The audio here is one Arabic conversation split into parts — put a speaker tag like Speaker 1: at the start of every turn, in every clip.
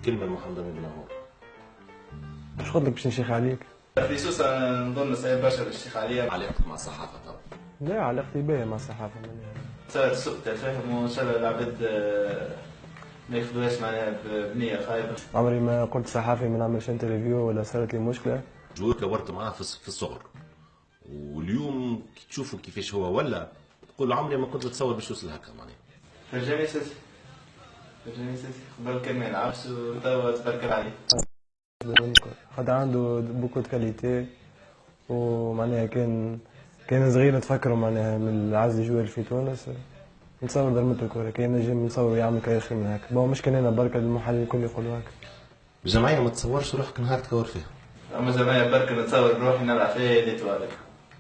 Speaker 1: كلمة لمحمد أمين بن عمر.
Speaker 2: مش قلت لك باش نشيخ عليك؟
Speaker 3: خصوصا نظن صعيب برشا الشيخ عليا.
Speaker 1: علاقتك مع الصحافة طبعا؟
Speaker 2: لا، علاقتي باهية مع الصحافة
Speaker 3: صارت سوء تفاهم وإن شاء الله العباد ما ياخذوهاش معناها بنية خايبة.
Speaker 2: عمري ما قلت صحافي ما نعملش انترفيو ولا صارت لي مشكلة.
Speaker 1: جوار كورت معاه في الصغر، واليوم كي تشوفوا كيفاش هو ولا تقول عمري ما كنت نتصور باش يوصل هكا معناها.
Speaker 3: فرجاني ساسي قبل كان ما يلعبش وتوا تبارك الله عليه.
Speaker 2: خاطر عنده بوكو دو كاليتي، ومعناها كان صغير نتفكروا معناها من العز جوال في تونس نتصور ضربته الكورة، كان نجم نتصور يعمل كارير خير من هكا. بون مش كان انا بركة المحلل الكل يقولوا هكا.
Speaker 1: الجمعية ما تصورش روحك نهار تكور فيها.
Speaker 3: أما جماعة برك نتصور روحي نلعب فيها ليتوالك.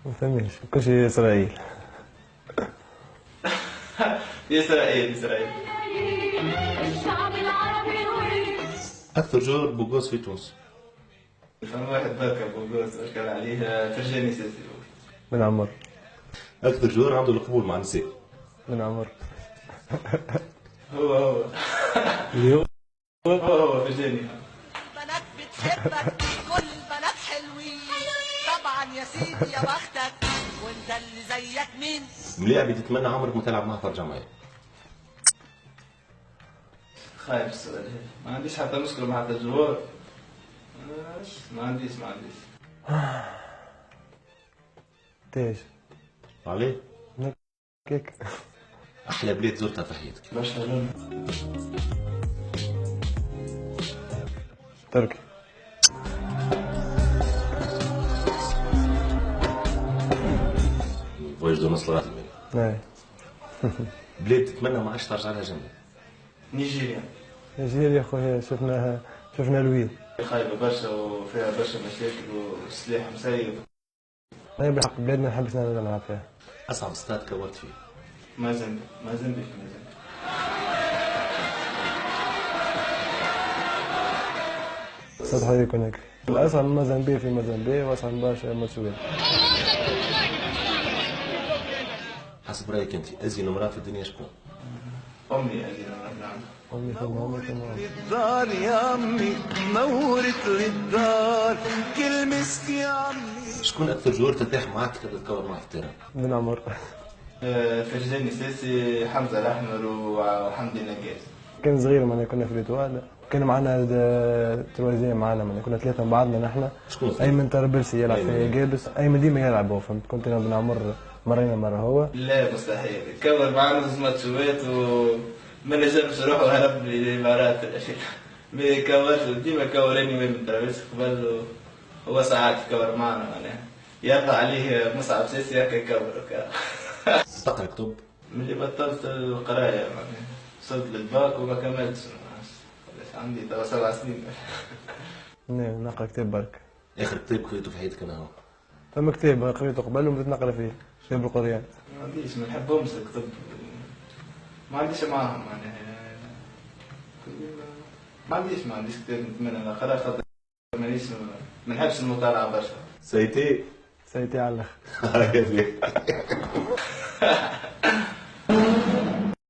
Speaker 2: ما فهميش كل شيء إسرائيل.
Speaker 3: إسرائيل.
Speaker 4: الشعب العربي
Speaker 1: أكثر جور بوغوس في تونس.
Speaker 3: فما واحد برك بوغوس أشكال عليه فرجاني ساسي.
Speaker 2: من عمر.
Speaker 1: أكثر جور عنده القبول مع النساء.
Speaker 2: من عمر.
Speaker 3: هو
Speaker 2: اليوم
Speaker 3: هو فرجاني.
Speaker 5: بنات بتحبك كل البنات حلوين طبعا يا سيدي يا بختك وانت اللي زيك مين؟
Speaker 1: ملاعب تتمنى عمرك ما تلعب معاه في الجمعية.
Speaker 3: خايف السؤال هذا، ما عنديش حتى مشكلة مع حتى الجوار. ما عنديش.
Speaker 2: تاج.
Speaker 1: عليه؟
Speaker 2: كيك.
Speaker 1: أحلى بلاد زرتها في حياتك.
Speaker 3: برشلونة.
Speaker 2: تركي.
Speaker 1: فوايج دو مصر.
Speaker 2: اي.
Speaker 1: بلاد تتمنى ما عادش ترجع لها جنبك.
Speaker 3: نيجيريا.
Speaker 2: نيجيريا خويا شفنا الويل.
Speaker 3: خايبة برشا وفيها برشا مشاكل وسلاح مسيب.
Speaker 2: انا بالحق بلاد ما نحبش نلعب فيها.
Speaker 1: أصعب استاد كورت فيه.
Speaker 3: مازنبي.
Speaker 2: صدق عليك هناك. الأصعب من موزمبيق في موزمبيق وأصعب برشا موتسويل.
Speaker 1: حسب رأيك أنت أزين امرأة في الدنيا شكون؟
Speaker 3: أمي أزين نعم.
Speaker 2: أمي ثم
Speaker 6: للدار يا أمي نورت للدار كل مسك يا عمي.
Speaker 1: شكون أكثر جور ترتاح معاك تقدر تكور معاه في التيران؟
Speaker 2: من عمر.
Speaker 3: فرجاني ساسي، حمزة الأحمر وحمدي نقاز.
Speaker 2: كان صغير معنا كنا في ليتوال، كان معنا تروازيام معنا كنا ثلاثة من بعضنا نحن.
Speaker 1: شكون؟
Speaker 2: أيمن تربلسي يلعب في جابس، أيمن ديما يلعب هو فهمت، كنت أنا بن عمر مرة هو.
Speaker 3: لا مستحيل، كور معنا زوج ماتشات وما نجمش نروح وهرب للإمارات الأخير. ما يكورش ديما كوراني من ترابيزه قبل هو ساعات يكور معنا معناها. يطلع عليه مصعب ساسي هكا يكور.
Speaker 1: تقرا كتب؟
Speaker 3: ملي بطلت القراية معناها وصلت للباك وما كملتش. عندي توا 7 سنين.
Speaker 2: نقرا كتاب برك.
Speaker 1: آخر كتاب قريته في حياتك أنا هو؟
Speaker 2: فما كتاب قريته قبل وبديت نقرا فيه، كتاب القرآن.
Speaker 3: ما عنديش، ما نحبهمش الكتب، ما عنديش معاهم معناها. ما عنديش كتاب نتمنى نقرا خاطر مانيش ما نحبش المطالعة برشا.
Speaker 1: سايتي
Speaker 2: على الآخر.